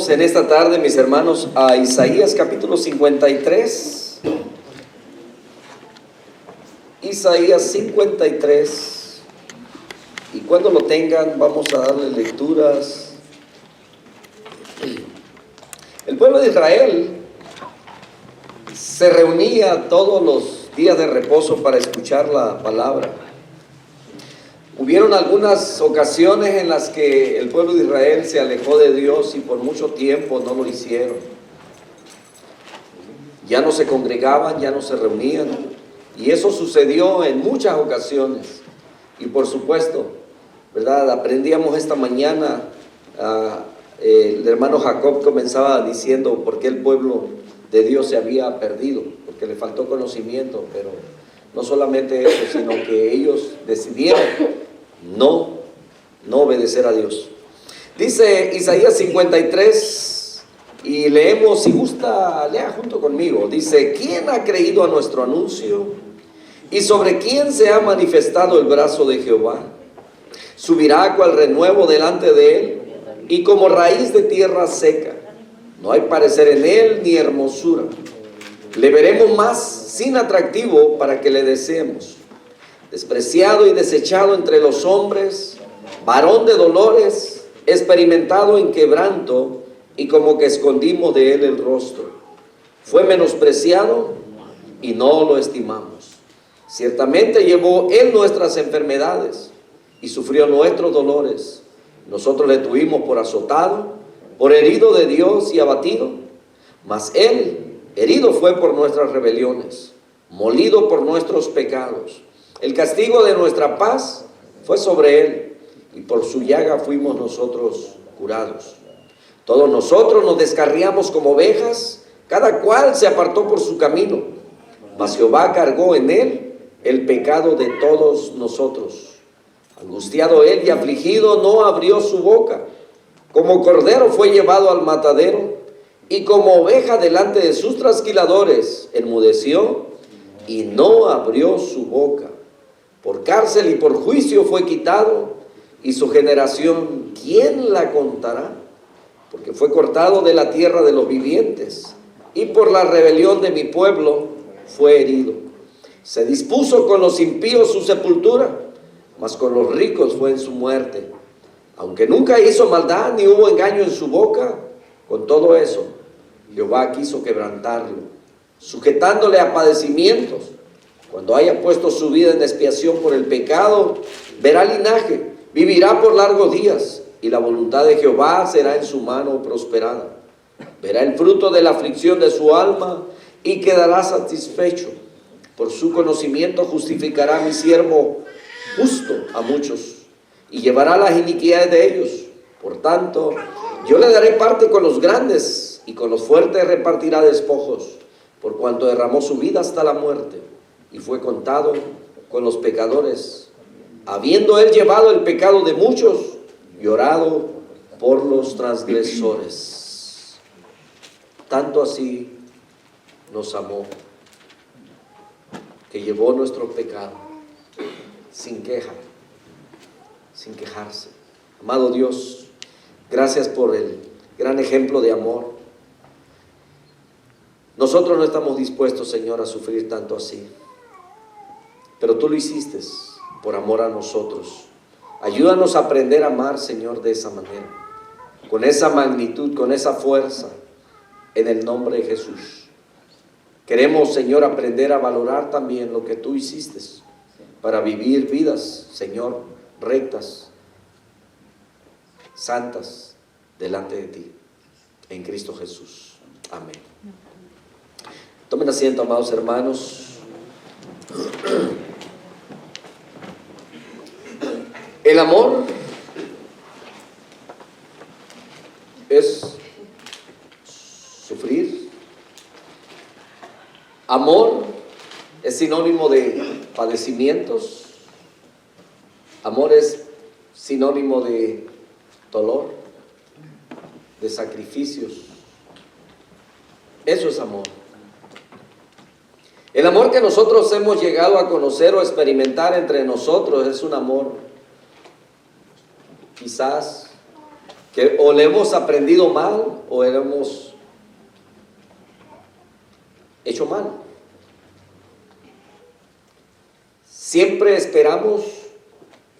Vamos en esta tarde, mis hermanos, a Isaías capítulo 53. Isaías 53. Y cuando lo tengan, vamos a darle lecturas. El pueblo de Israel se reunía todos los días de reposo para escuchar la palabra. Hubieron algunas ocasiones en las que el pueblo de Israel se alejó de Dios y por mucho tiempo no lo hicieron. Ya no se congregaban, ya no se reunían. Y eso sucedió en muchas ocasiones. Y por supuesto, ¿verdad? Aprendíamos esta mañana, el hermano Jacob comenzaba diciendo por qué el pueblo de Dios se había perdido, porque le faltó conocimiento, pero no solamente eso, sino que ellos decidieron no obedecer a Dios. Dice Isaías 53, y leemos, si gusta, lea junto conmigo. Dice: ¿quién ha creído a nuestro anuncio? ¿Y sobre quién se ha manifestado el brazo de Jehová? Subirá cual renuevo delante de él, y como raíz de tierra seca. No hay parecer en él ni hermosura. Le veremos más sin atractivo para que le deseemos. Despreciado y desechado entre los hombres, varón de dolores, experimentado en quebranto, y como que escondimos de él el rostro. Fue menospreciado y no lo estimamos. Ciertamente llevó él nuestras enfermedades y sufrió nuestros dolores. Nosotros le tuvimos por azotado, por herido de Dios y abatido. Mas él herido fue por nuestras rebeliones, molido por nuestros pecados. El castigo de nuestra paz fue sobre él, y por su llaga fuimos nosotros curados. Todos nosotros nos descarriamos como ovejas, cada cual se apartó por su camino. Mas Jehová cargó en él el pecado de todos nosotros. Angustiado él y afligido, no abrió su boca. Como cordero fue llevado al matadero, y como oveja delante de sus trasquiladores, enmudeció y no abrió su boca. Por cárcel y por juicio fue quitado, y su generación, ¿quién la contará? Porque fue cortado de la tierra de los vivientes, y por la rebelión de mi pueblo fue herido. Se dispuso con los impíos su sepultura, mas con los ricos fue en su muerte. Aunque nunca hizo maldad ni hubo engaño en su boca, con todo eso Jehová quiso quebrantarlo, sujetándole a padecimientos. Cuando haya puesto su vida en expiación por el pecado, verá linaje, vivirá por largos días, y la voluntad de Jehová será en su mano prosperada. Verá el fruto de la aflicción de su alma y quedará satisfecho. Por su conocimiento justificará a mi siervo justo a muchos, y llevará las iniquidades de ellos. Por tanto, yo le daré parte con los grandes, y con los fuertes repartirá despojos, por cuanto derramó su vida hasta la muerte, y fue contado con los pecadores, habiendo él llevado el pecado de muchos, llorado por los transgresores. Tanto así nos amó, que llevó nuestro pecado sin queja, sin quejarse. Amado Dios, gracias por el gran ejemplo de amor. Nosotros no estamos dispuestos, Señor, a sufrir tanto así, pero tú lo hiciste por amor a nosotros. Ayúdanos a aprender a amar, Señor, de esa manera, con esa magnitud, con esa fuerza, en el nombre de Jesús. Queremos, Señor, aprender a valorar también lo que tú hiciste para vivir vidas, Señor, rectas, santas, delante de ti, en Cristo Jesús. Amén. Tomen asiento, amados hermanos. El amor es sufrir. Amor es sinónimo de padecimientos. Amor es sinónimo de dolor, de sacrificios. Eso es amor. El amor que nosotros hemos llegado a conocer o experimentar entre nosotros es un amor quizás que o le hemos aprendido mal o le hemos hecho mal. Siempre esperamos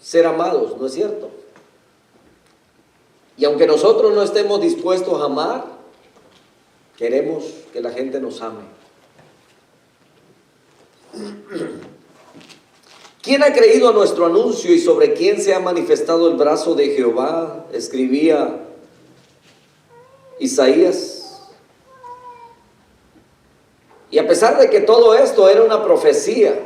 ser amados, ¿no es cierto? Y aunque nosotros no estemos dispuestos a amar, queremos que la gente nos ame. ¿Quién ha creído a nuestro anuncio y sobre quién se ha manifestado el brazo de Jehová? Escribía Isaías. Y a pesar de que todo esto era una profecía,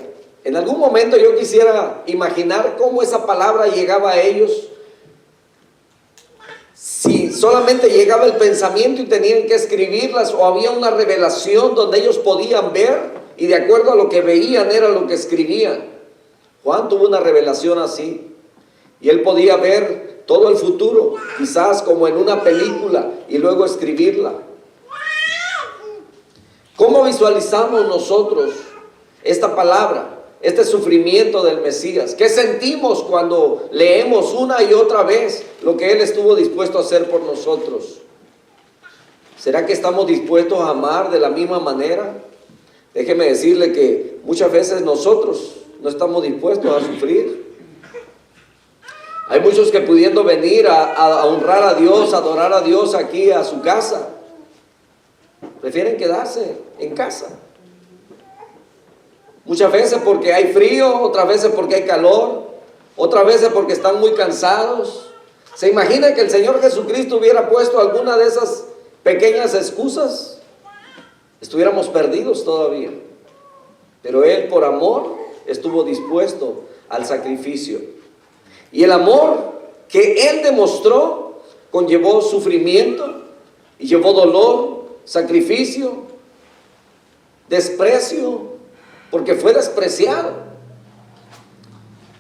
en algún momento yo quisiera imaginar cómo esa palabra llegaba a ellos. Si solamente llegaba el pensamiento y tenían que escribirlas, o había una revelación donde ellos podían ver y de acuerdo a lo que veían era lo que escribían. Juan tuvo una revelación así y él podía ver todo el futuro, quizás como en una película, y luego escribirla. ¿Cómo visualizamos nosotros esta palabra, este sufrimiento del Mesías? ¿Qué sentimos cuando leemos una y otra vez lo que Él estuvo dispuesto a hacer por nosotros? ¿Será que estamos dispuestos a amar de la misma manera? Déjeme decirle que muchas veces nosotros no estamos dispuestos a sufrir. Hay muchos que pudiendo venir a honrar a Dios, a adorar a Dios aquí a su casa, prefieren quedarse en casa. Muchas veces porque hay frío, otras veces porque hay calor, otras veces porque están muy cansados. ¿Se imagina que el Señor Jesucristo hubiera puesto alguna de esas pequeñas excusas? Estuviéramos perdidos todavía. Pero Él, por amor, estuvo dispuesto al sacrificio. Y el amor que Él demostró conllevó sufrimiento y llevó dolor, sacrificio, desprecio, porque fue despreciado.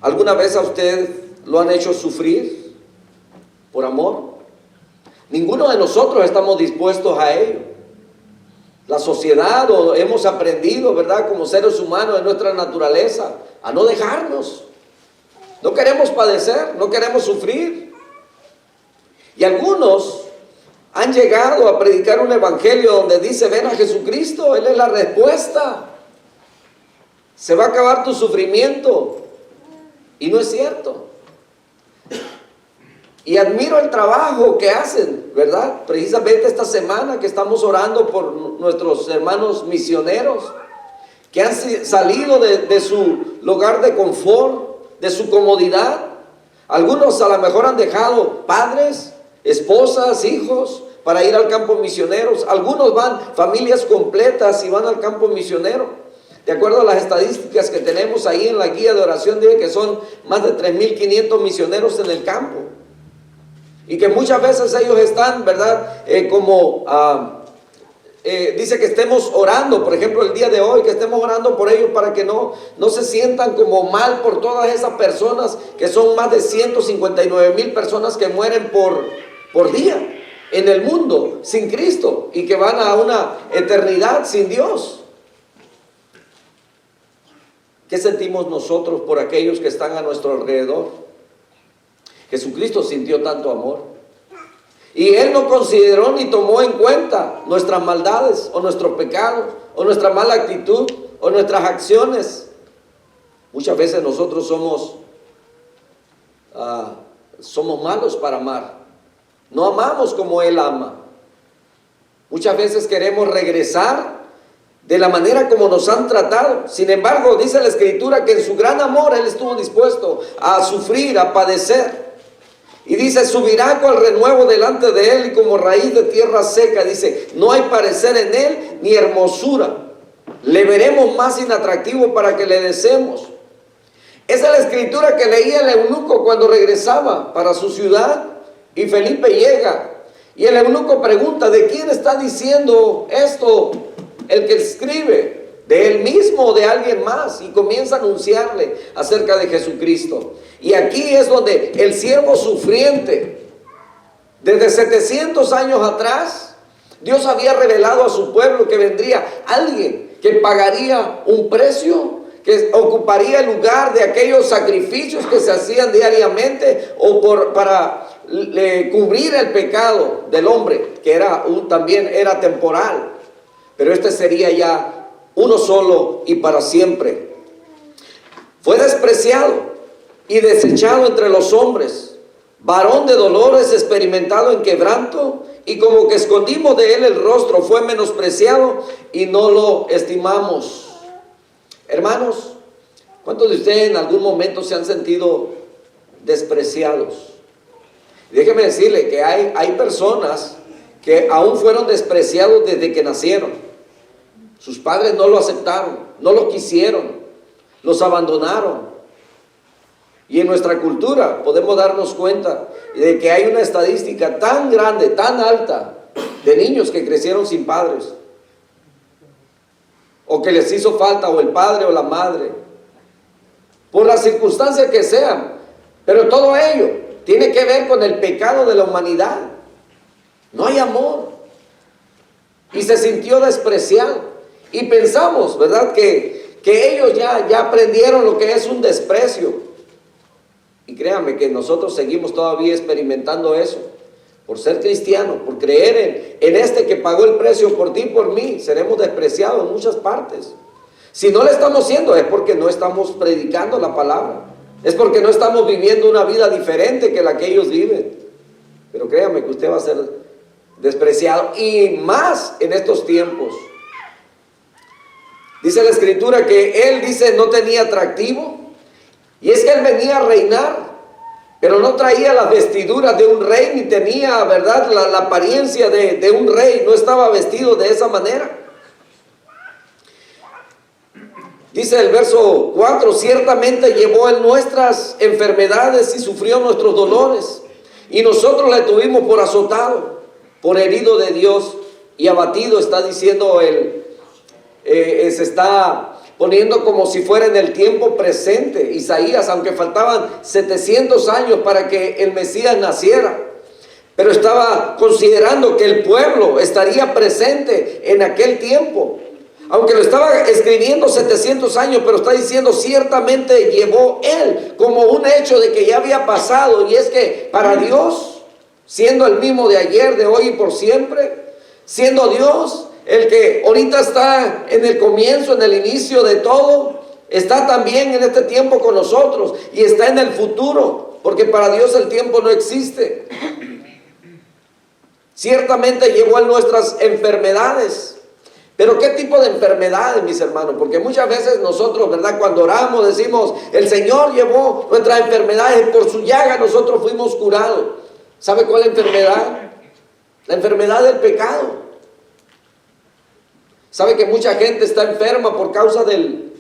¿Alguna vez a usted lo han hecho sufrir por amor? Ninguno de nosotros estamos dispuestos a ello. La sociedad, o hemos aprendido, ¿verdad?, como seres humanos de nuestra naturaleza, a no dejarnos. No queremos padecer, no queremos sufrir. Y algunos han llegado a predicar un evangelio donde dice: ven a Jesucristo, Él es la respuesta. Se va a acabar tu sufrimiento. Y no es cierto. Y admiro el trabajo que hacen, ¿verdad? Precisamente esta semana que estamos orando por nuestros hermanos misioneros que han salido de su lugar de confort, de su comodidad. Algunos a lo mejor han dejado padres, esposas, hijos para ir al campo misionero. Algunos van, familias completas, y van al campo misionero. De acuerdo a las estadísticas que tenemos ahí en la guía de oración, dice que son más de 3.500 misioneros en el campo. Y que muchas veces ellos están, ¿verdad? Dice que estemos orando, por ejemplo, el día de hoy, que estemos orando por ellos para que no se sientan como mal por todas esas personas, que son más de 159,000 personas que mueren por día en el mundo sin Cristo y que van a una eternidad sin Dios. ¿Qué sentimos nosotros por aquellos que están a nuestro alrededor? Jesucristo sintió tanto amor y Él no consideró ni tomó en cuenta nuestras maldades o nuestros pecados o nuestra mala actitud o nuestras acciones. Muchas veces nosotros somos malos para amar. No amamos como Él ama. Muchas veces queremos regresar de la manera como nos han tratado. Sin embargo, dice la Escritura que en su gran amor Él estuvo dispuesto a sufrir, a padecer. Y dice: subirá con renuevo delante de Él y como raíz de tierra seca. Dice: no hay parecer en Él ni hermosura. Le veremos más inatractivo para que le deseemos. Esa es la escritura que leía el eunuco cuando regresaba para su ciudad. Y Felipe llega. Y el eunuco pregunta: ¿de quién está diciendo esto el que escribe? ¿De él mismo o de alguien más? Y comienza a anunciarle acerca de Jesucristo. Y aquí es donde el siervo sufriente, desde 700 años atrás, Dios había revelado a su pueblo que vendría alguien que pagaría un precio, que ocuparía el lugar de aquellos sacrificios que se hacían diariamente o para cubrir el pecado del hombre, que también era temporal, pero este sería ya uno solo y para siempre. Fue despreciado y desechado entre los hombres, varón de dolores, experimentado en quebranto, y como que escondimos de él el rostro, fue menospreciado y no lo estimamos. Hermanos, ¿cuántos de ustedes en algún momento se han sentido despreciados? Déjeme decirle que hay personas que aún fueron despreciados desde que nacieron. Sus padres no lo aceptaron, no lo quisieron, los abandonaron. Y en nuestra cultura podemos darnos cuenta de que hay una estadística tan grande, tan alta, de niños que crecieron sin padres, o que les hizo falta o el padre o la madre, por las circunstancias que sean. Pero todo ello tiene que ver con el pecado de la humanidad. No hay amor. Y se sintió despreciado. Y pensamos, ¿verdad?, que ellos ya aprendieron lo que es un desprecio. Y créanme que nosotros seguimos todavía experimentando eso. Por ser cristiano, por creer en este que pagó el precio por ti y por mí, seremos despreciados en muchas partes. Si no le estamos haciendo, es porque no estamos predicando la palabra. Es porque no estamos viviendo una vida diferente que la que ellos viven. Pero créanme que usted va a ser despreciado, y más en estos tiempos. Dice la Escritura que él, dice, no tenía atractivo. Y es que él venía a reinar, pero no traía las vestiduras de un rey, ni tenía, ¿verdad?, la apariencia de un rey. No estaba vestido de esa manera. Dice el verso 4, ciertamente llevó él nuestras enfermedades y sufrió nuestros dolores, y nosotros le tuvimos por azotado, por herido de Dios y abatido. Está diciendo se está poniendo como si fuera en el tiempo presente Isaías, aunque faltaban 700 años para que el Mesías naciera. Pero estaba considerando que el pueblo estaría presente en aquel tiempo. Aunque lo estaba escribiendo 700 años, pero está diciendo ciertamente llevó él, como un hecho de que ya había pasado. Y es que para Dios, siendo el mismo de ayer, de hoy y por siempre, siendo Dios el que ahorita está en el comienzo, en el inicio de todo, está también en este tiempo con nosotros y está en el futuro, porque para Dios el tiempo no existe. Ciertamente llevó él nuestras enfermedades. Pero ¿qué tipo de enfermedades, mis hermanos? Porque muchas veces nosotros, ¿verdad?, cuando oramos decimos, el Señor llevó nuestras enfermedades, por su llaga nosotros fuimos curados. ¿Sabe cuál es la enfermedad? La enfermedad del pecado. ¿Sabe que mucha gente está enferma por causa del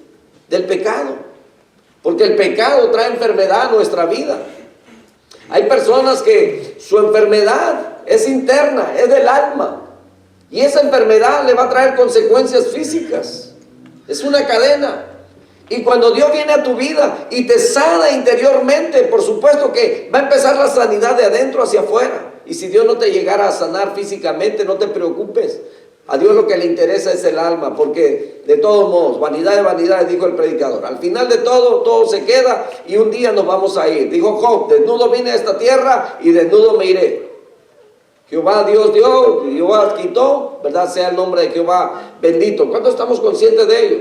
pecado? Porque el pecado trae enfermedad a nuestra vida. Hay personas que su enfermedad es interna, es del alma. Y esa enfermedad le va a traer consecuencias físicas. Es una cadena. Y cuando Dios viene a tu vida y te sana interiormente, por supuesto que va a empezar la sanidad de adentro hacia afuera. Y si Dios no te llegara a sanar físicamente, no te preocupes. A Dios lo que le interesa es el alma, porque de todos modos, vanidad de vanidades, dijo el predicador. Al final de todo, todo se queda y un día nos vamos a ir. Dijo Job, desnudo vine a esta tierra y desnudo me iré. Jehová Dios dio, Jehová quitó, ¿verdad? Sea el nombre de Jehová bendito. ¿Cuántos estamos conscientes de ello?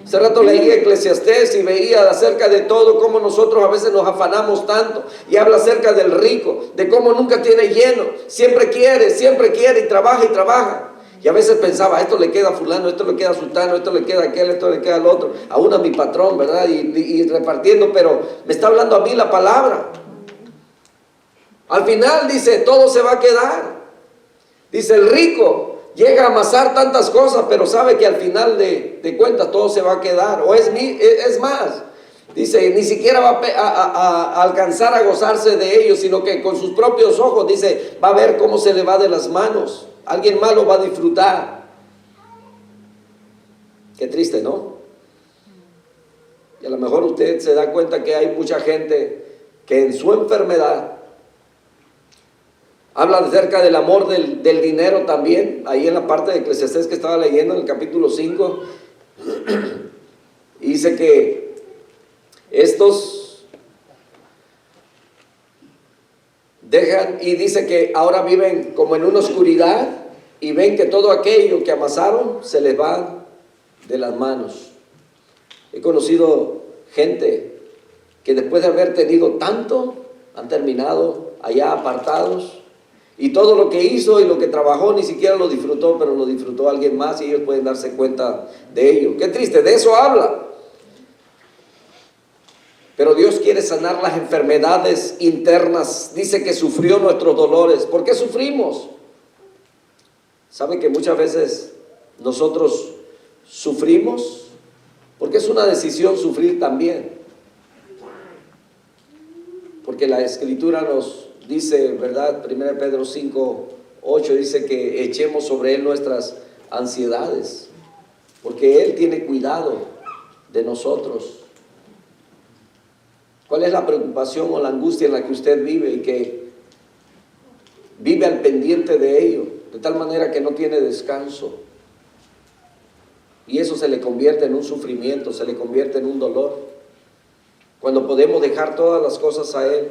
Hace rato leía Eclesiastés y veía acerca de todo, cómo nosotros a veces nos afanamos tanto, y habla acerca del rico, de cómo nunca tiene lleno, siempre quiere y trabaja y trabaja. Y a veces pensaba, esto le queda a fulano, esto le queda a sultano, esto le queda a aquel, esto le queda al otro, aún a mi patrón, ¿verdad? Y repartiendo, pero me está hablando a mí la palabra. Al final dice, todo se va a quedar. Dice, el rico llega a amasar tantas cosas, pero sabe que al final de cuentas todo se va a quedar. O es más, dice, ni siquiera va a alcanzar a gozarse de ellos, sino que con sus propios ojos, dice, va a ver cómo se le va de las manos. Alguien más lo va a disfrutar. Qué triste, ¿no? Y a lo mejor usted se da cuenta que hay mucha gente que en su enfermedad habla acerca del amor del dinero también. Ahí en la parte de Eclesiastés que estaba leyendo, en el capítulo 5, dice que estos Dejan, y dice que ahora viven como en una oscuridad y ven que todo aquello que amasaron se les va de las manos. He conocido gente que después de haber tenido tanto, han terminado allá apartados, y todo lo que hizo y lo que trabajó ni siquiera lo disfrutó, pero lo disfrutó alguien más y ellos pueden darse cuenta de ello. Qué triste, de eso habla. Pero Dios quiere sanar las enfermedades internas. Dice que sufrió nuestros dolores. ¿Por qué sufrimos? ¿Sabe que muchas veces nosotros sufrimos? Porque es una decisión sufrir también. Porque la Escritura nos dice, ¿verdad? 1 Pedro 5:8 dice que echemos sobre Él nuestras ansiedades. Porque Él tiene cuidado de nosotros. ¿Cuál es la preocupación o la angustia en la que usted vive y que vive al pendiente de ello, de tal manera que no tiene descanso? Y eso se le convierte en un sufrimiento, se le convierte en un dolor. Cuando podemos dejar todas las cosas a Él.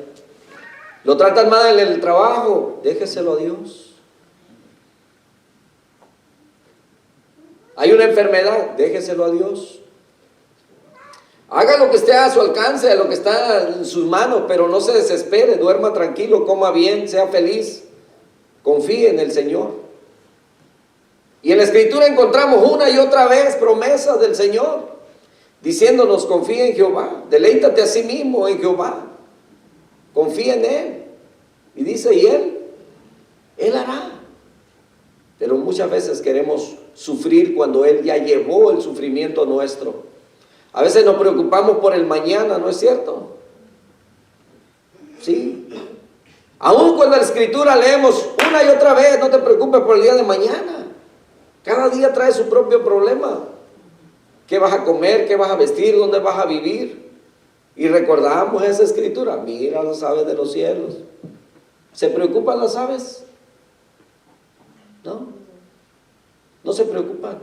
Lo tratan mal en el trabajo, déjeselo a Dios. Hay una enfermedad, déjeselo a Dios. Haga lo que esté a su alcance, lo que está en sus manos, pero no se desespere, duerma tranquilo, coma bien, sea feliz, confíe en el Señor. Y en la Escritura encontramos una y otra vez promesas del Señor, diciéndonos: confía en Jehová, deleítate a sí mismo en Jehová, confía en Él. Y dice, y Él hará. Pero muchas veces queremos sufrir cuando Él ya llevó el sufrimiento nuestro. A veces nos preocupamos por el mañana, ¿no es cierto? Sí. Aún cuando en la Escritura leemos una y otra vez, no te preocupes por el día de mañana. Cada día trae su propio problema. ¿Qué vas a comer? ¿Qué vas a vestir? ¿Dónde vas a vivir? Y recordamos esa Escritura. Mira las aves de los cielos. ¿Se preocupan las aves? No. No se preocupan.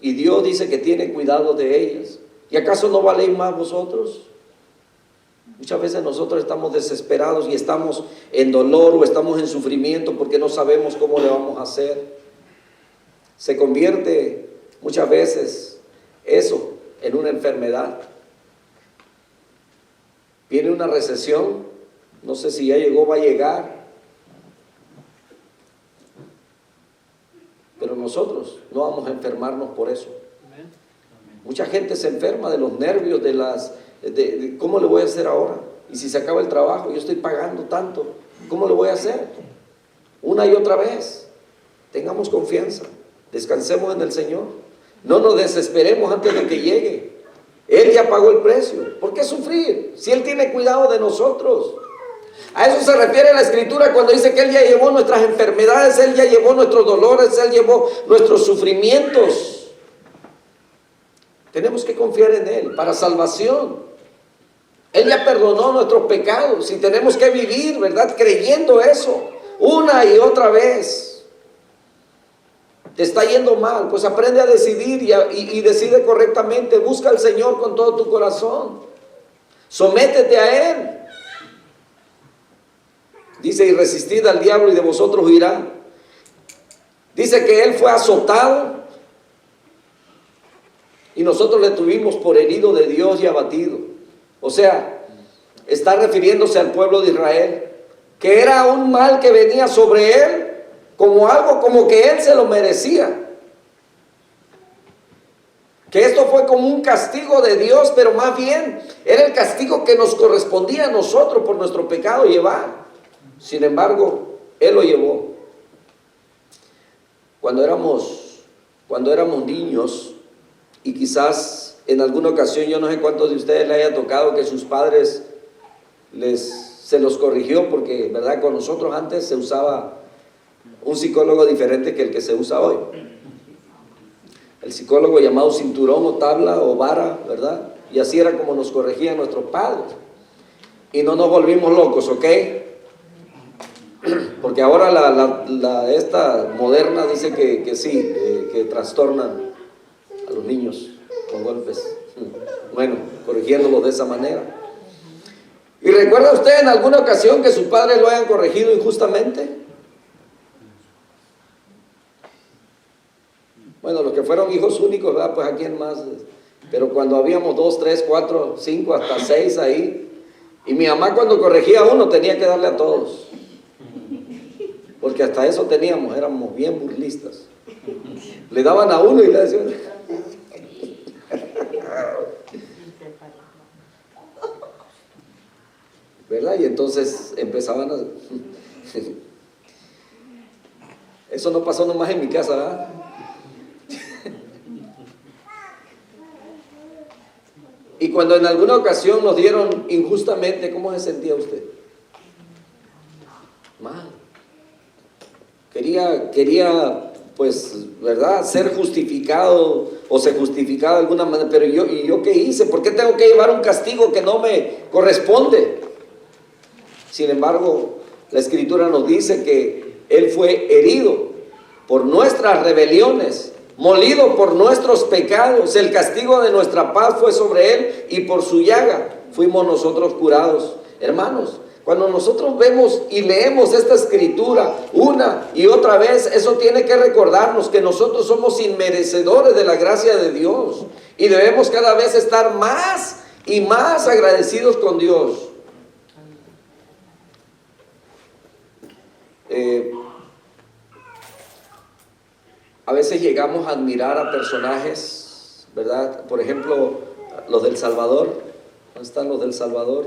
Y Dios dice que tiene cuidado de ellas. ¿Y acaso no valéis más vosotros? Muchas veces nosotros estamos desesperados y estamos en dolor o estamos en sufrimiento porque no sabemos cómo le vamos a hacer. Se convierte muchas veces eso en una enfermedad. Viene una recesión, no sé si ya llegó, va a llegar. Pero nosotros no vamos a enfermarnos por eso. Mucha gente se enferma de los nervios, de ¿cómo le voy a hacer ahora? Y si se acaba el trabajo, yo estoy pagando tanto, ¿cómo le voy a hacer? Una y otra vez. Tengamos confianza, descansemos en el Señor. No nos desesperemos antes de que llegue. Él ya pagó el precio. ¿Por qué sufrir? Si Él tiene cuidado de nosotros. A eso se refiere la Escritura cuando dice que Él ya llevó nuestras enfermedades, Él ya llevó nuestros dolores, Él llevó nuestros sufrimientos. Tenemos que confiar en Él para salvación. Él ya perdonó nuestros pecados y tenemos que vivir, ¿verdad?, creyendo eso una y otra vez. Te está yendo mal, pues aprende a decidir y decide correctamente. Busca al Señor con todo tu corazón. Sométete a Él. Dice: y resistid al diablo y de vosotros huirá. Dice que Él fue azotado y nosotros le tuvimos por herido de Dios y abatido. O sea, está refiriéndose al pueblo de Israel, que era un mal que venía sobre Él como algo como que Él se lo merecía. Que esto fue como un castigo de Dios, pero más bien era el castigo que nos correspondía a nosotros por nuestro pecado llevar. Sin embargo, Él lo llevó. Cuando éramos niños, y quizás en alguna ocasión, yo no sé cuántos de ustedes le haya tocado que sus padres se los corrigió, porque, ¿verdad?, con nosotros antes se usaba un psicólogo diferente que el que se usa hoy. El psicólogo llamado cinturón o tabla o vara, ¿verdad? Y así era como nos corregían nuestros padres. Y no nos volvimos locos, ¿ok? Porque ahora esta moderna dice que sí, que trastornan a los niños con golpes. Bueno, corrigiéndolos de esa manera. ¿Y recuerda usted en alguna ocasión que su padre lo hayan corregido injustamente? Bueno, los que fueron hijos únicos, ¿verdad? Pues a quién más. Pero cuando habíamos 2, 3, 4, 5, hasta 6 ahí. Y mi mamá cuando corregía a uno tenía que darle a todos. Porque hasta eso teníamos, éramos bien burlistas. Le daban a uno y le decían... ¿Verdad? Y entonces empezaban a... Eso no pasó nomás en mi casa, ¿verdad? Y cuando en alguna ocasión nos dieron injustamente, ¿cómo se sentía usted? Mal. Quería, pues, ¿verdad? Ser justificado o se justificaba de alguna manera. Pero ¿yo qué hice? ¿Por qué tengo que llevar un castigo que no me corresponde? Sin embargo, la Escritura nos dice que Él fue herido por nuestras rebeliones, molido por nuestros pecados. El castigo de nuestra paz fue sobre Él y por su llaga fuimos nosotros curados. Hermanos, cuando nosotros vemos y leemos esta Escritura una y otra vez, eso tiene que recordarnos que nosotros somos inmerecedores de la gracia de Dios y debemos cada vez estar más y más agradecidos con Dios. A veces llegamos a admirar a personajes, ¿verdad? Por ejemplo, los del Salvador. ¿Dónde están los del Salvador?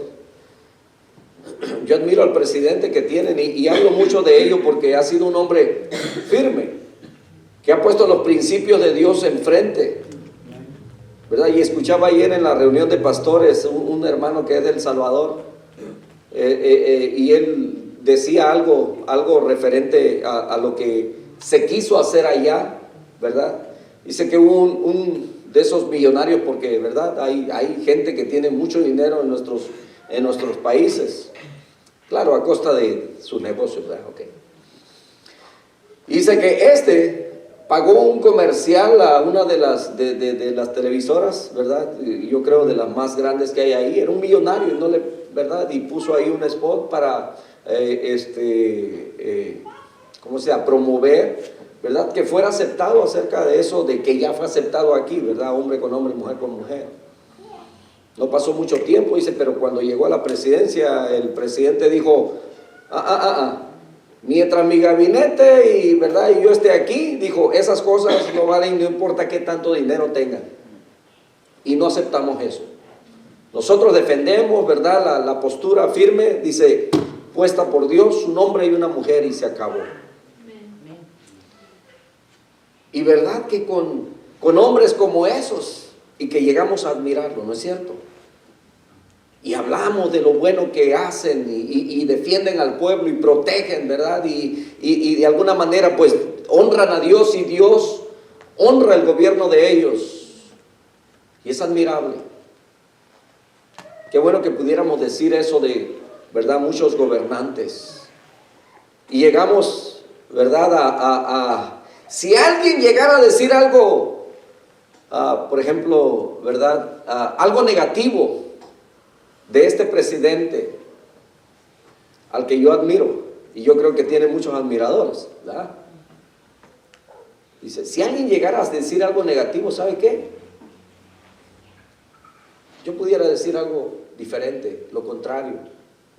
Yo admiro al presidente que tienen y hablo mucho de ello porque ha sido un hombre firme, que ha puesto los principios de Dios enfrente, ¿verdad? Y escuchaba ayer en la reunión de pastores un hermano que es del Salvador y él decía algo referente a lo que se quiso hacer allá, ¿verdad? Dice que hubo un de esos millonarios, porque, ¿verdad? Hay gente que tiene mucho dinero en nuestros países, claro, a costa de sus negocios, ¿verdad? Okay. Dice que pagó un comercial a una de las televisoras, ¿verdad? Yo creo de las más grandes que hay ahí. Era un millonario, ¿verdad? Y puso ahí un spot para ¿cómo se llama? Promover, ¿verdad? Que fuera aceptado acerca de eso, de que ya fue aceptado aquí, ¿verdad? Hombre con hombre, mujer con mujer. No pasó mucho tiempo, dice, pero cuando llegó a la presidencia, el presidente dijo, mientras mi gabinete ¿verdad? Y yo esté aquí, dijo, esas cosas no valen, no importa qué tanto dinero tengan. Y no aceptamos eso. Nosotros defendemos, ¿verdad? La postura firme, dice, puesta por Dios, un hombre y una mujer, y se acabó. Y verdad que con hombres como esos, y que llegamos a admirarlo, ¿no es cierto? Y hablamos de lo bueno que hacen y defienden al pueblo y protegen, ¿verdad? Y de alguna manera pues honran a Dios y Dios honra el gobierno de ellos. Y es admirable. Qué bueno que pudiéramos decir eso de, ¿verdad? Muchos gobernantes. Y llegamos, ¿verdad? Si alguien llegara a decir algo, por ejemplo, ¿verdad? Algo negativo de este presidente, al que yo admiro, y yo creo que tiene muchos admiradores, ¿verdad? Dice, si alguien llegara a decir algo negativo, ¿sabe qué? Yo pudiera decir algo diferente, lo contrario,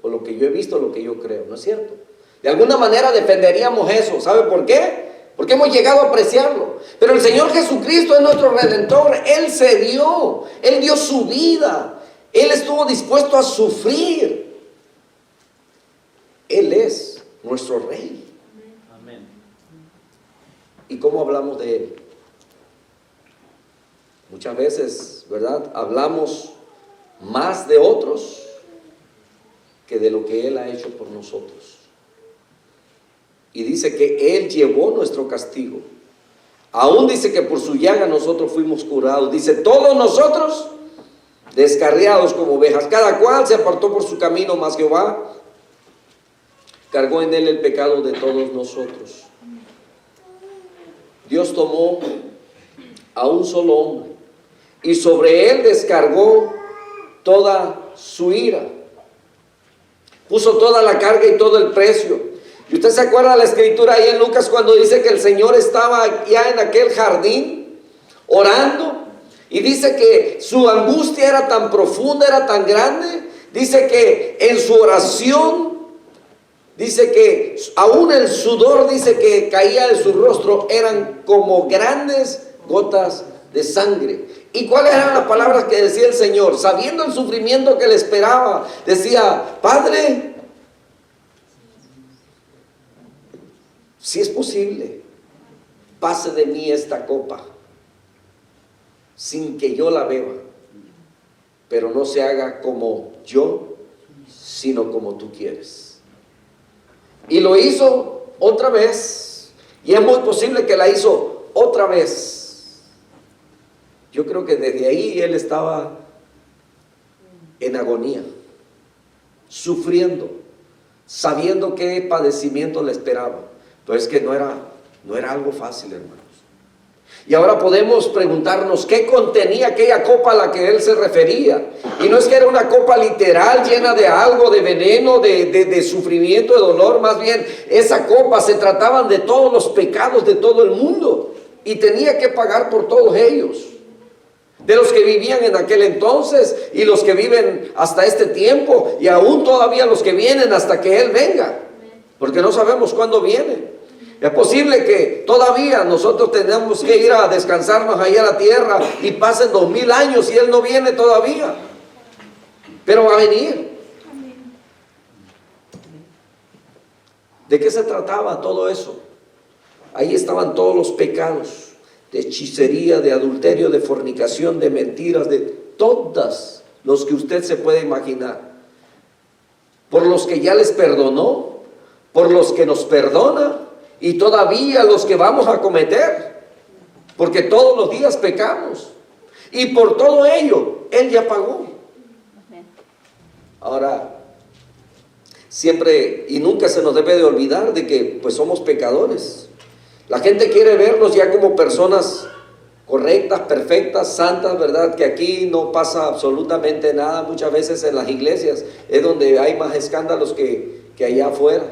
o lo que yo he visto, lo que yo creo, ¿no es cierto? De alguna manera defenderíamos eso, ¿sabe por qué? Porque hemos llegado a apreciarlo. Pero el Señor Jesucristo es nuestro Redentor. Él se dio, Él dio su vida, Él estuvo dispuesto a sufrir. Él es nuestro Rey. Amén. ¿Y cómo hablamos de Él? Muchas veces, ¿verdad? Hablamos más de otros que de lo que Él ha hecho por nosotros. Y dice que Él llevó nuestro castigo. Aún dice que por su llaga nosotros fuimos curados. Dice, todos nosotros descarriados como ovejas, cada cual se apartó por su camino, mas Jehová cargó en Él el pecado de todos nosotros. Dios tomó a un solo hombre y sobre Él descargó toda su ira. puso toda la carga y todo el precio. Y usted se acuerda de la escritura ahí en Lucas cuando dice que el Señor estaba ya en aquel jardín orando, y dice que su angustia era tan profunda, era tan grande. Dice que en su oración, dice que aún el sudor, dice que caía de su rostro, eran como grandes gotas de sangre. ¿Y cuáles eran las palabras que decía el Señor? Sabiendo el sufrimiento que le esperaba, decía: Padre, si es posible, pase de mí esta copa sin que yo la beba, pero no se haga como yo, sino como tú quieres. Y lo hizo otra vez, y es muy posible que la hizo otra vez. Yo creo que desde ahí él estaba en agonía, sufriendo, sabiendo qué padecimiento le esperaba. Entonces que no era algo fácil, hermanos. Y ahora podemos preguntarnos qué contenía aquella copa a la que él se refería. Y no es que era una copa literal llena de algo, de veneno, de sufrimiento, de dolor. Más bien, esa copa se trataban de todos los pecados de todo el mundo, y tenía que pagar por todos ellos, de los que vivían en aquel entonces y los que viven hasta este tiempo, y aún todavía los que vienen hasta que él venga, porque no sabemos cuándo viene. Es posible que todavía nosotros tenemos que ir a descansarnos ahí a la tierra y pasen 2000 años y él no viene todavía, pero va a venir. ¿De qué se trataba todo eso? Ahí estaban todos los pecados, de hechicería, de adulterio, de fornicación, de mentiras, de todas los que usted se puede imaginar, por los que ya les perdonó, por los que nos perdona, y todavía los que vamos a cometer, porque todos los días pecamos, y por todo ello él ya pagó. Ahora, siempre y nunca se nos debe de olvidar de que pues somos pecadores. La gente quiere vernos ya como personas correctas, perfectas, santas, ¿verdad? Que aquí no pasa absolutamente nada. Muchas veces en las iglesias es donde hay más escándalos que allá afuera,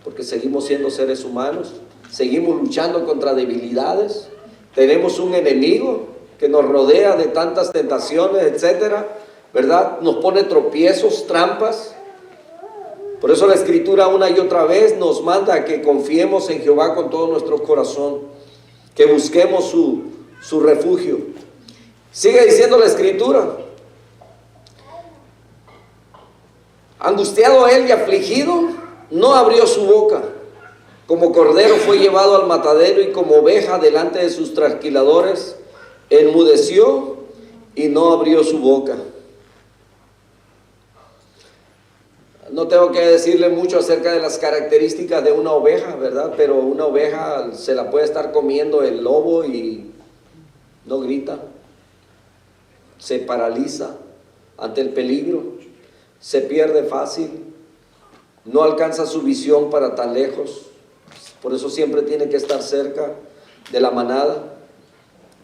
porque seguimos siendo seres humanos, seguimos luchando contra debilidades, tenemos un enemigo que nos rodea de tantas tentaciones, etcétera, ¿verdad? Nos pone tropiezos, trampas. Por eso la Escritura una y otra vez nos manda a que confiemos en Jehová con todo nuestro corazón, que busquemos su refugio. Sigue diciendo la Escritura: angustiado él y afligido, no abrió su boca. Como cordero fue llevado al matadero, y como oveja delante de sus trasquiladores, enmudeció y no abrió su boca. No tengo que decirle mucho acerca de las características de una oveja, ¿verdad? Pero una oveja se la puede estar comiendo el lobo y no grita, se paraliza ante el peligro, se pierde fácil, no alcanza su visión para tan lejos. Por eso siempre tiene que estar cerca de la manada.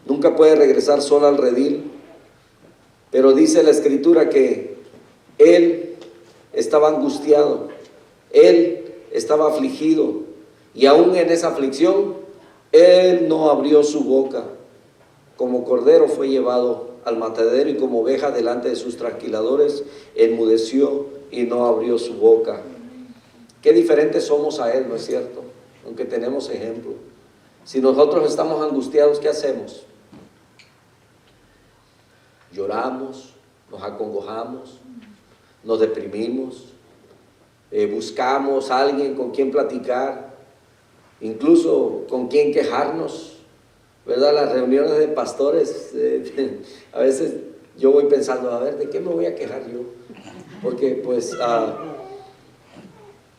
Nunca puede regresar sola al redil. Pero dice la Escritura que él estaba angustiado, él estaba afligido, y aún en esa aflicción él no abrió su boca. Como cordero fue llevado al matadero, y como oveja delante de sus trasquiladores, enmudeció y no abrió su boca. Qué diferentes somos a él, ¿no es cierto? Aunque tenemos ejemplo. Si nosotros estamos angustiados, ¿qué hacemos? Lloramos, nos acongojamos, nos deprimimos, buscamos a alguien con quien platicar, incluso con quien quejarnos, ¿verdad? Las reuniones de pastores, a veces yo voy pensando, a ver, ¿de qué me voy a quejar yo? Porque pues,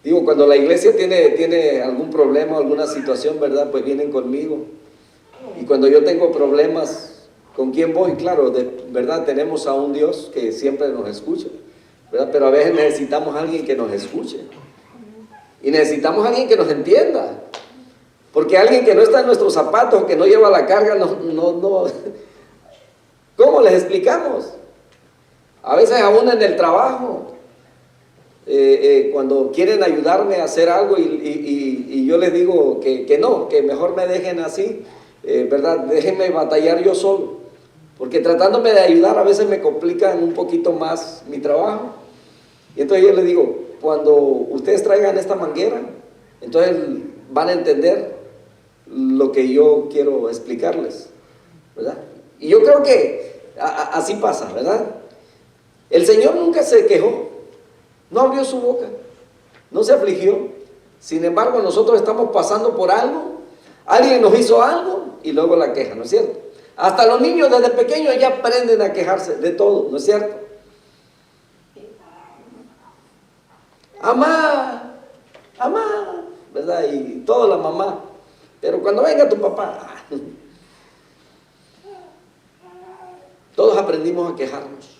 digo, cuando la iglesia tiene algún problema, alguna situación, ¿verdad? Pues vienen conmigo. Y cuando yo tengo problemas, ¿con quién voy? Claro, ¿verdad? Tenemos a un Dios que siempre nos escucha, ¿verdad? Pero a veces necesitamos a alguien que nos escuche. Y necesitamos a alguien que nos entienda. Porque alguien que no está en nuestros zapatos, que no lleva la carga, no. ¿Cómo les explicamos? A veces aún en el trabajo. cuando quieren ayudarme a hacer algo y yo les digo que no, que mejor me dejen así, ¿verdad? Déjenme batallar yo solo, porque tratándome de ayudar a veces me complican un poquito más mi trabajo. Y entonces yo les digo, cuando ustedes traigan esta manguera, entonces van a entender lo que yo quiero explicarles, ¿verdad? Y yo creo que así pasa, ¿verdad? El Señor nunca se quejó, no abrió su boca, no se afligió. Sin embargo, nosotros estamos pasando por algo, alguien nos hizo algo y luego la queja, ¿no es cierto? Hasta los niños desde pequeños ya aprenden a quejarse de todo, ¿no es cierto? Amá, amá, ¿verdad? Y toda la mamá. Pero cuando venga tu papá, todos aprendimos a quejarnos.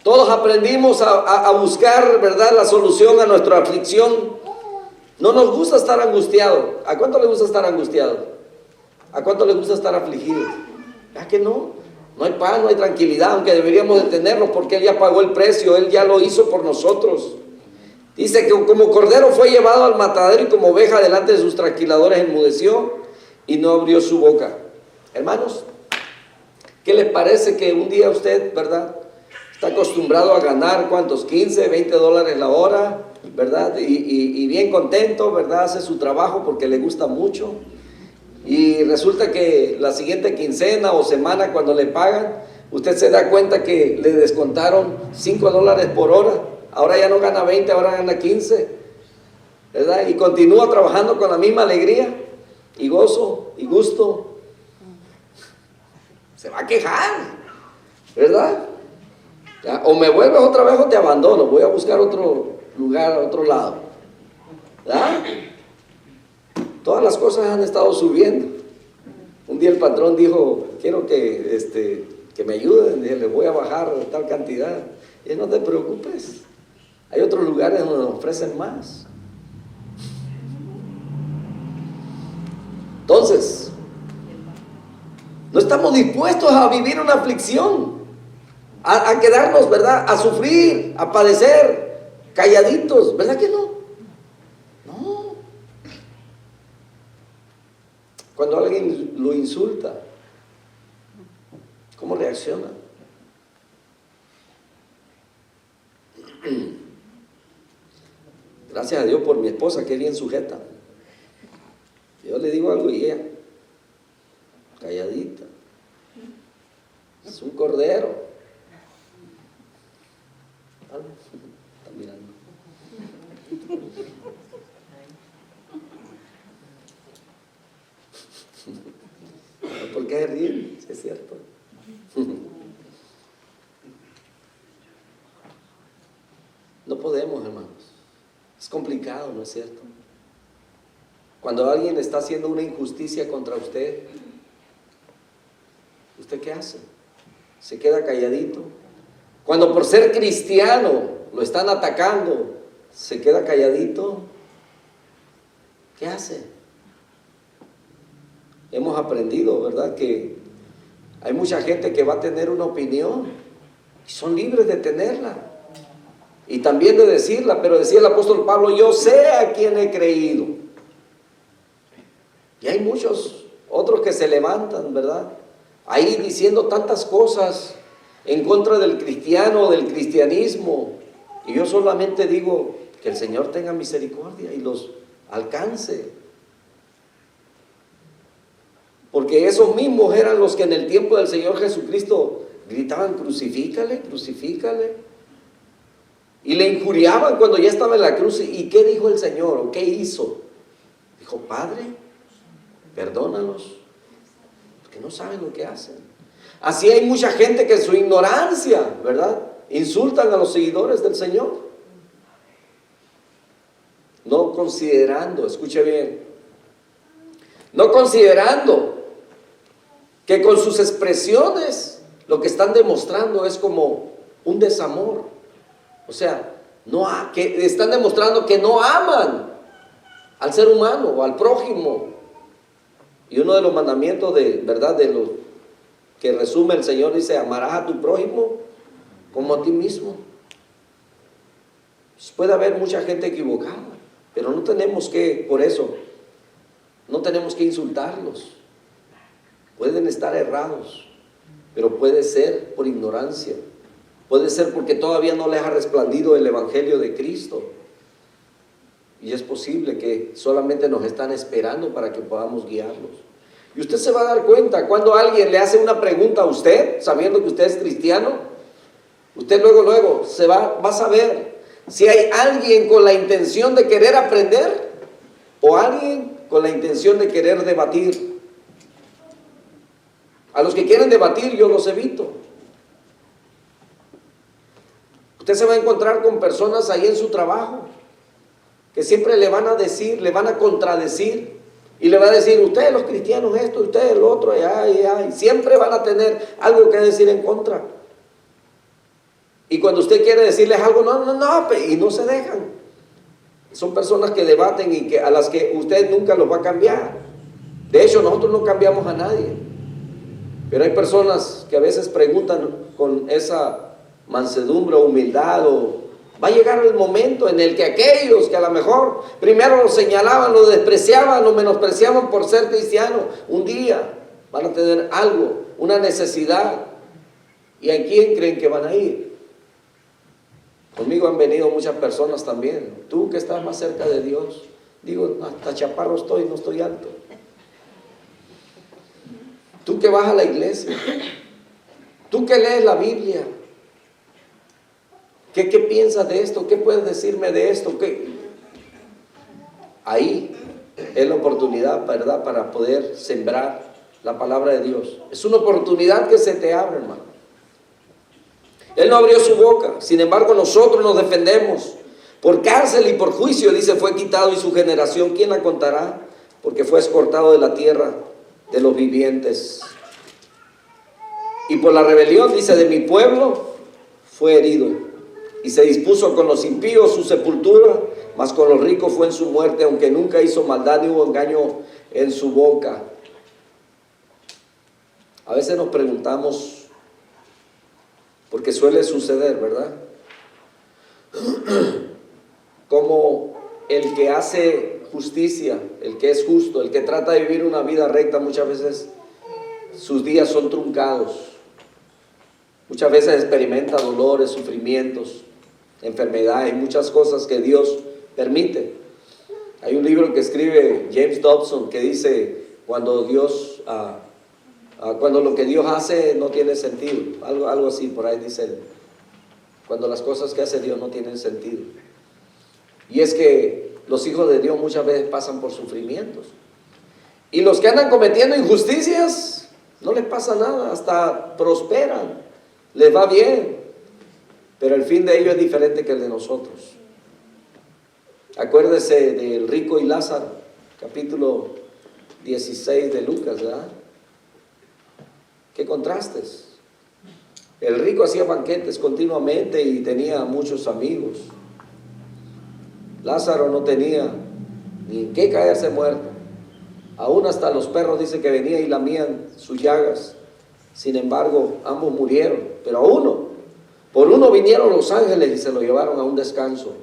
Todos aprendimos a buscar, ¿verdad?, la solución a nuestra aflicción. No nos gusta estar angustiado. ¿A cuánto le gusta estar angustiado? ¿A cuánto le gusta estar afligido? ¿Ya que no? No hay paz, no hay tranquilidad, aunque deberíamos de tenerlo porque Él ya pagó el precio, Él ya lo hizo por nosotros. Dice que como cordero fue llevado al matadero y como oveja delante de sus trasquiladores enmudeció y no abrió su boca. Hermanos, ¿qué les parece que un día usted, ¿verdad?, está acostumbrado a ganar, ¿cuántos? 15, 20 dólares la hora, ¿verdad? Y bien contento, ¿verdad? Hace su trabajo porque le gusta mucho. Y resulta que la siguiente quincena o semana cuando le pagan, usted se da cuenta que le descontaron 5 dólares por hora. Ahora ya no gana 20, ahora gana 15, ¿verdad? Y continúa trabajando con la misma alegría y gozo y gusto. Se va a quejar, ¿verdad? ¿Ya? O me vuelves otra vez o te abandono, voy a buscar otro lugar, otro lado, ¿verdad? Todas las cosas han estado subiendo. Un día el patrón dijo, quiero que me ayuden, dije, les voy a bajar tal cantidad. Y no te preocupes, hay otros lugares donde nos ofrecen más. Entonces, no estamos dispuestos a vivir una aflicción, a quedarnos, ¿verdad?, a sufrir, a padecer, calladitos, ¿verdad que no? No. Cuando alguien lo insulta, ¿cómo reacciona? Gracias a Dios por mi esposa, que es bien sujeta. Yo le digo algo y ella, calladita. Es un cordero. Está mirando. ¿Por qué se ríen? Sí, es cierto. No podemos, hermanos. Es complicado, ¿no es cierto? Cuando alguien está haciendo una injusticia contra usted, ¿usted qué hace? ¿Se queda calladito? Cuando por ser cristiano lo están atacando, ¿se queda calladito? ¿Qué hace? Hemos aprendido, ¿verdad?, que hay mucha gente que va a tener una opinión y son libres de tenerla y también de decirla, pero decía el apóstol Pablo, yo sé a quién he creído. Y hay muchos otros que se levantan, ¿verdad?, ahí diciendo tantas cosas en contra del cristiano, del cristianismo. Y yo solamente digo que el Señor tenga misericordia y los alcance. Porque esos mismos eran los que en el tiempo del Señor Jesucristo gritaban, crucifícale, crucifícale. Y le injuriaban cuando ya estaba en la cruz. ¿Y qué dijo el Señor? ¿O qué hizo? Dijo, Padre, perdónalos, porque no saben lo que hacen. Así hay mucha gente que en su ignorancia, ¿verdad?, insultan a los seguidores del Señor. No considerando, escuche bien, no considerando que con sus expresiones lo que están demostrando es como un desamor. O sea, que están demostrando que no aman al ser humano o al prójimo. Y uno de los mandamientos ¿verdad?, de los que resume el Señor dice, amarás a tu prójimo como a ti mismo. Es Puede haber mucha gente equivocada, pero no tenemos que, por eso, no tenemos que insultarlos. Pueden estar errados, pero puede ser por ignorancia. Puede ser porque todavía no les ha resplandido el Evangelio de Cristo. Y es posible que solamente nos están esperando para que podamos guiarlos. Y usted se va a dar cuenta cuando alguien le hace una pregunta a usted, sabiendo que usted es cristiano, usted luego va a saber si hay alguien con la intención de querer aprender o alguien con la intención de querer debatir. A los que quieren debatir yo los evito. Usted se va a encontrar con personas ahí en su trabajo que siempre le van a decir, le van a contradecir y le va a decir, ustedes los cristianos esto, ustedes lo otro, y siempre van a tener algo que decir en contra. Y cuando usted quiere decirles algo, no, y no se dejan. Son personas que debaten y a las que usted nunca los va a cambiar. De hecho, nosotros no cambiamos a nadie. Pero hay personas que a veces preguntan con esa mansedumbre o humildad, o va a llegar el momento en el que aquellos que a lo mejor primero lo señalaban, lo despreciaban, lo menospreciaban por ser cristiano, un día van a tener algo, una necesidad. ¿Y a quién creen que van a ir? Conmigo han venido muchas personas también. Tú que estás más cerca de Dios, digo, hasta chaparro estoy, no estoy alto. Tú que vas a la iglesia, tú que lees la Biblia, ¿qué piensas de esto? ¿Qué puedes decirme de esto? Ahí es la oportunidad, ¿verdad?, para poder sembrar la palabra de Dios. Es una oportunidad que se te abre, hermano. Él no abrió su boca, sin embargo nosotros nos defendemos. Por cárcel y por juicio, dice, fue quitado, y su generación, ¿quién la contará? Porque fue escortado de la tierra de los vivientes. Y por la rebelión, dice, de mi pueblo fue herido. Y se dispuso con los impíos su sepultura, mas con los ricos fue en su muerte, aunque nunca hizo maldad ni hubo engaño en su boca. A veces nos preguntamos, porque suele suceder, ¿verdad? Como el que hace justicia, el que es justo, el que trata de vivir una vida recta, muchas veces sus días son truncados. Muchas veces experimenta dolores, sufrimientos, enfermedades, muchas cosas que Dios permite. Hay un libro que escribe James Dobson que dice, cuando lo que Dios hace no tiene sentido, algo así, por ahí dice, cuando las cosas que hace Dios no tienen sentido. Y es que los hijos de Dios muchas veces pasan por sufrimientos, y los que andan cometiendo injusticias no les pasa nada, hasta prosperan, les va bien, pero el fin de ellos es diferente que el de nosotros. Acuérdese del rico y Lázaro, capítulo 16 de Lucas, ¿verdad? Qué contrastes. El rico hacía banquetes continuamente y tenía muchos amigos. Lázaro no tenía ni en qué caerse muerto. Aún hasta los perros, dice, que venían y lamían sus llagas. Sin embargo, ambos murieron, pero por uno vinieron los ángeles y se lo llevaron a un descanso,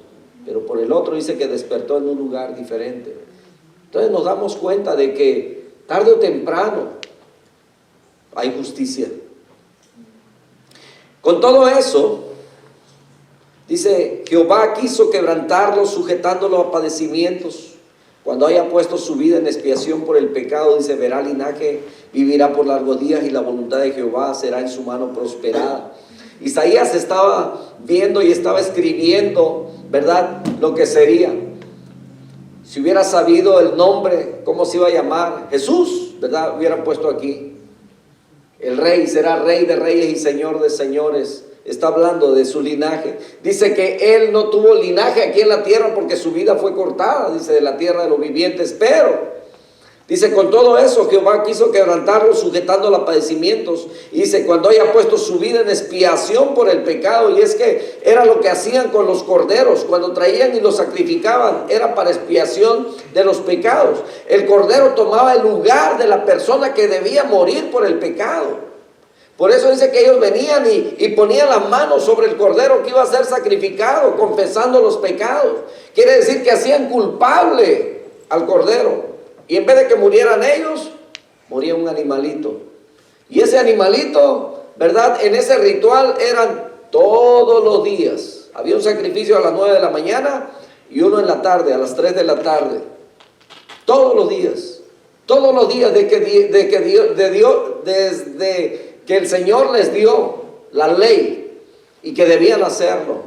pero por el otro dice que despertó en un lugar diferente. Entonces nos damos cuenta de que tarde o temprano hay justicia. Con todo eso, dice, Jehová quiso quebrantarlo, sujetándolo a padecimientos. Cuando haya puesto su vida en expiación por el pecado, dice, verá linaje, vivirá por largos días, y la voluntad de Jehová será en su mano prosperada. Isaías estaba viendo y estaba escribiendo, ¿verdad?, lo que sería. Si hubiera sabido el nombre, cómo se iba a llamar, Jesús, ¿verdad?, hubieran puesto aquí. El rey será rey de reyes y señor de señores. Está hablando de su linaje. Dice que él no tuvo linaje aquí en la tierra porque su vida fue cortada, dice, de la tierra de los vivientes. Pero, dice, con todo eso Jehová quiso quebrantarlo, sujetándolo a padecimientos. Y dice, cuando haya puesto su vida en expiación por el pecado. Y es que era lo que hacían con los corderos. Cuando traían y los sacrificaban, era para expiación de los pecados. El cordero tomaba el lugar de la persona que debía morir por el pecado. Por eso dice que ellos venían y ponían las manos sobre el cordero que iba a ser sacrificado, confesando los pecados. Quiere decir que hacían culpable al cordero. Y en vez de que murieran ellos, moría un animalito. Y ese animalito, ¿verdad? En ese ritual eran todos los días. Había un sacrificio a las 9 de la mañana y uno en la tarde, a las 3 de la tarde. Todos los días. Todos los días desde que el Señor les dio la ley y que debían hacerlo.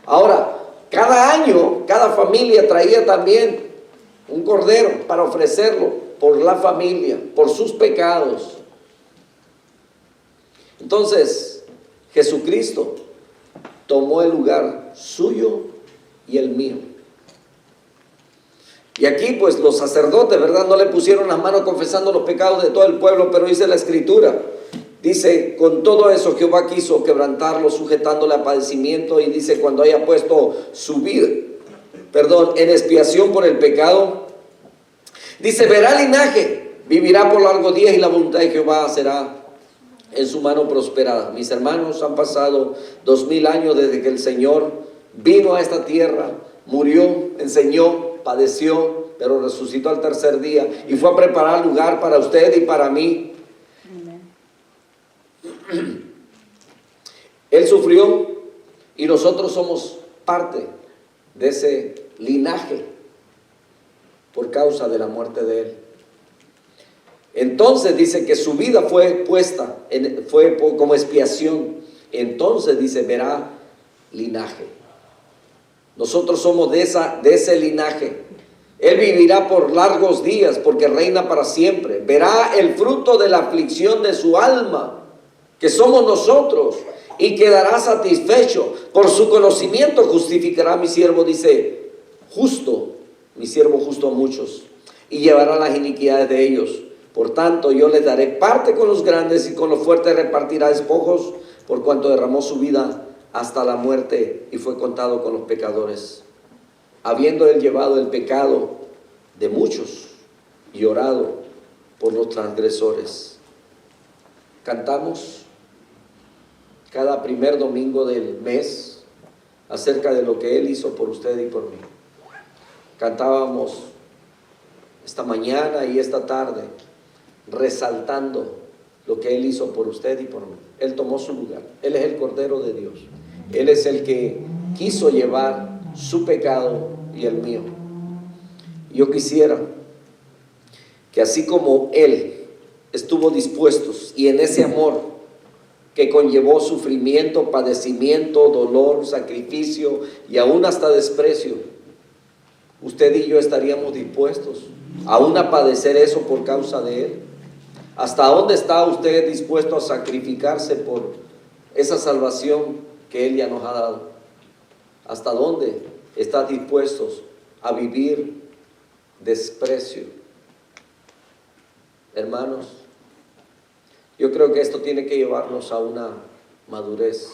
Ahora, cada año, cada familia traía también un cordero para ofrecerlo por la familia, por sus pecados. Entonces, Jesucristo tomó el lugar suyo y el mío. Y aquí pues los sacerdotes, ¿verdad? No le pusieron las manos confesando los pecados de todo el pueblo, pero dice la Escritura, dice, con todo eso Jehová quiso quebrantarlo, sujetándole a padecimiento, y dice, cuando haya puesto su vida, en expiación por el pecado, dice, verá linaje, vivirá por largos días, y la voluntad de Jehová será en su mano prosperada. Mis hermanos, han pasado 2000 años desde que el Señor vino a esta tierra, murió, enseñó, padeció, pero resucitó al tercer día y fue a preparar lugar para usted y para mí. Amén. Él sufrió y nosotros somos parte de ese linaje por causa de la muerte de Él. Entonces dice que su vida fue puesta, fue como expiación. Entonces dice, verá linaje. Nosotros somos de ese linaje. Él vivirá por largos días porque reina para siempre. Verá el fruto de la aflicción de su alma, que somos nosotros, y quedará satisfecho. Por su conocimiento justificará mi siervo, dice, justo, mi siervo justo a muchos, y llevará las iniquidades de ellos. Por tanto, yo les daré parte con los grandes y con los fuertes repartirá despojos, por cuanto derramó su vida hasta la muerte y fue contado con los pecadores. Habiendo él llevado el pecado de muchos y orado por los transgresores. Cantamos cada primer domingo del mes acerca de lo que Él hizo por usted y por mí. Cantábamos esta mañana y esta tarde resaltando lo que Él hizo por usted y por mí. Él tomó su lugar. Él es el Cordero de Dios. Él es el que quiso llevar su pecado y el mío. Yo quisiera que así como Él estuvo dispuesto y en ese amor que conllevó sufrimiento, padecimiento, dolor, sacrificio y aún hasta desprecio, usted y yo estaríamos dispuestos aún a padecer eso por causa de Él. ¿Hasta dónde está usted dispuesto a sacrificarse por esa salvación que Él ya nos ha dado? ¿Hasta dónde está dispuestos a vivir desprecio? Hermanos, yo creo que esto tiene que llevarnos a una madurez.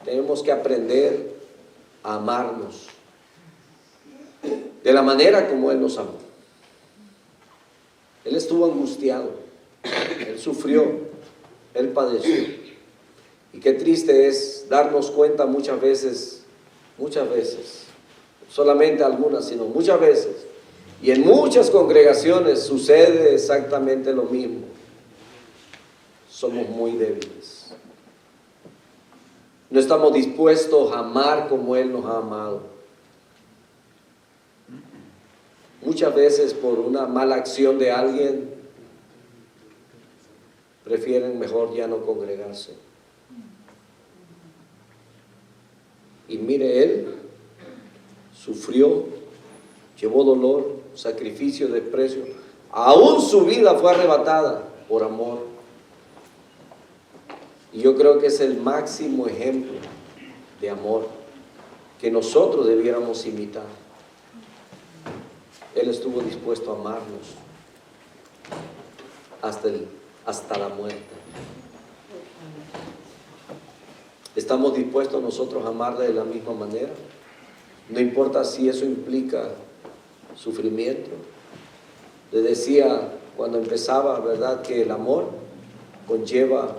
Tenemos que aprender a amarnos de la manera como Él nos amó. Él estuvo angustiado, Él sufrió, Él padeció. Y qué triste es darnos cuenta muchas veces, solamente algunas, sino muchas veces, y en muchas congregaciones sucede exactamente lo mismo. Somos muy débiles. No estamos dispuestos a amar como Él nos ha amado. Muchas veces por una mala acción de alguien, prefieren mejor ya no congregarse. Y mire, Él sufrió, llevó dolor, sacrificio, desprecio. Aún su vida fue arrebatada por amor. Y yo creo que es el máximo ejemplo de amor que nosotros debiéramos imitar. Él estuvo dispuesto a amarnos hasta la muerte. ¿Estamos dispuestos nosotros a amarle de la misma manera? No importa si eso implica sufrimiento. Le decía cuando empezaba, ¿verdad?, que el amor conlleva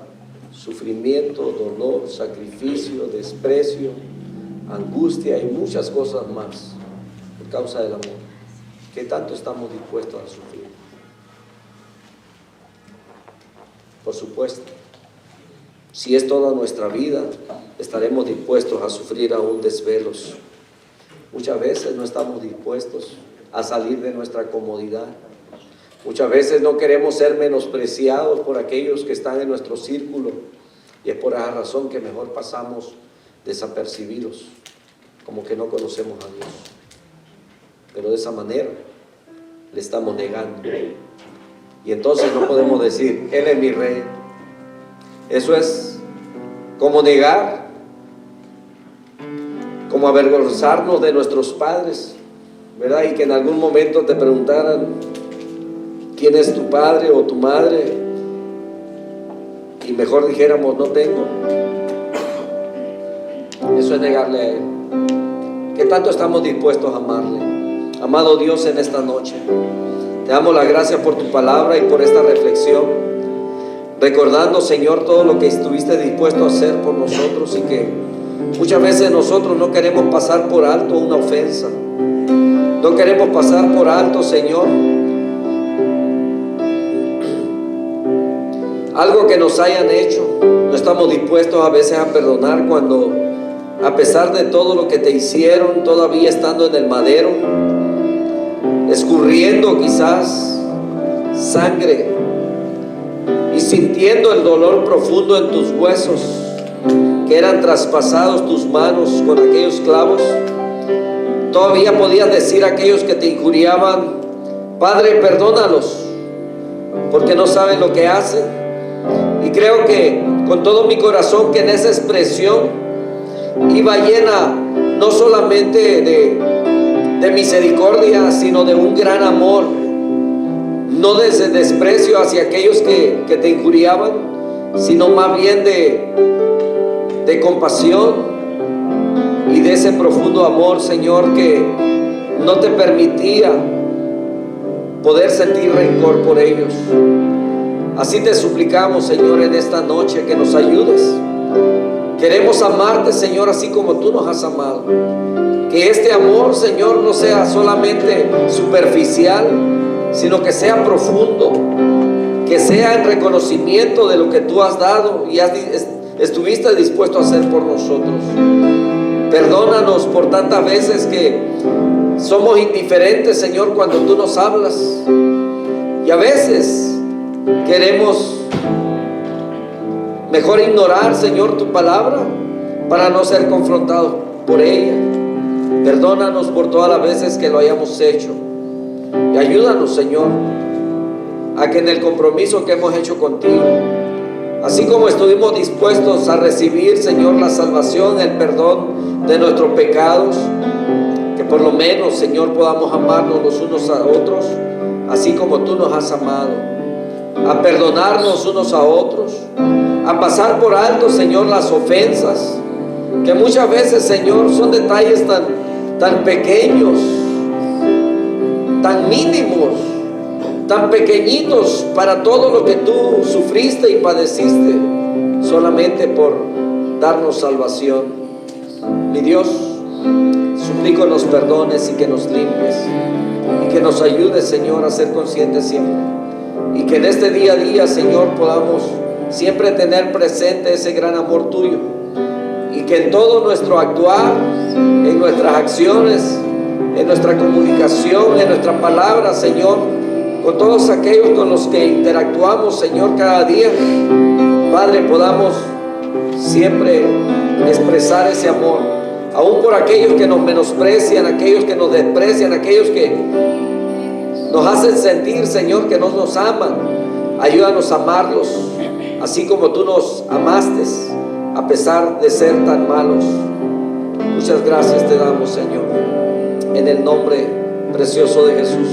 sufrimiento, dolor, sacrificio, desprecio, angustia y muchas cosas más por causa del amor. ¿Qué tanto estamos dispuestos a sufrir? Por supuesto, si es toda nuestra vida, estaremos dispuestos a sufrir aún desvelos. Muchas veces no estamos dispuestos a salir de nuestra comodidad. Muchas veces no queremos ser menospreciados por aquellos que están en nuestro círculo, y es por esa razón que mejor pasamos desapercibidos, como que no conocemos a Dios. Pero de esa manera le estamos negando. Y entonces no podemos decir, Él es mi Rey. Eso es como negar, como avergonzarnos de nuestros padres, ¿verdad? Y que en algún momento te preguntaran, ¿quién es tu padre o tu madre? Y mejor dijéramos, no tengo. Eso es negarle a Él. ¿Qué tanto estamos dispuestos a amarle? Amado Dios, en esta noche te damos las gracias por tu palabra y por esta reflexión, recordando, Señor, todo lo que estuviste dispuesto a hacer por nosotros, y que muchas veces nosotros no queremos pasar por alto una ofensa, no queremos pasar por alto, Señor, algo que nos hayan hecho. No estamos dispuestos a veces a perdonar cuando, a pesar de todo lo que te hicieron, todavía estando en el madero, escurriendo quizás sangre y sintiendo el dolor profundo en tus huesos, que eran traspasados tus manos con aquellos clavos, todavía podías decir a aquellos que te injuriaban, Padre, perdónalos, porque no saben lo que hacen. Y creo que con todo mi corazón que en esa expresión iba llena no solamente de misericordia, sino de un gran amor, no de ese desprecio hacia aquellos que te injuriaban, sino más bien de compasión y de ese profundo amor, Señor, que no te permitía poder sentir rencor por ellos. Así te suplicamos, Señor, en esta noche que nos ayudes. Queremos amarte, Señor, así como tú nos has amado. Que este amor, Señor, no sea solamente superficial, sino que sea profundo, que sea en reconocimiento de lo que tú has dado y estuviste dispuesto a hacer por nosotros. Perdónanos por tantas veces que somos indiferentes, Señor, cuando tú nos hablas, y a veces queremos mejor ignorar, Señor, tu palabra para no ser confrontados por ella. Perdónanos por todas las veces que lo hayamos hecho, y ayúdanos, Señor, a que en el compromiso que hemos hecho contigo, así como estuvimos dispuestos a recibir, Señor, la salvación, el perdón de nuestros pecados, que por lo menos, Señor, podamos amarnos los unos a otros, así como tú nos has amado, a perdonarnos unos a otros, a pasar por alto, Señor, las ofensas, que muchas veces, Señor, son detalles tan pequeños, tan mínimos, tan pequeñitos para todo lo que tú sufriste y padeciste solamente por darnos salvación. Mi Dios, suplico nos perdones y que nos limpies y que nos ayudes, Señor, a ser conscientes siempre, y que en este día a día, Señor, podamos siempre tener presente ese gran amor tuyo, y que en todo nuestro actuar, en nuestras acciones, en nuestra comunicación, en nuestra palabra, Señor, con todos aquellos con los que interactuamos, Señor, cada día, Padre, podamos siempre expresar ese amor, aún por aquellos que nos menosprecian, aquellos que nos desprecian, aquellos que nos hacen sentir, Señor, que no nos aman. Ayúdanos a amarlos así como tú nos amaste, a pesar de ser tan malos. Muchas gracias te damos, Señor, en el nombre precioso de Jesús.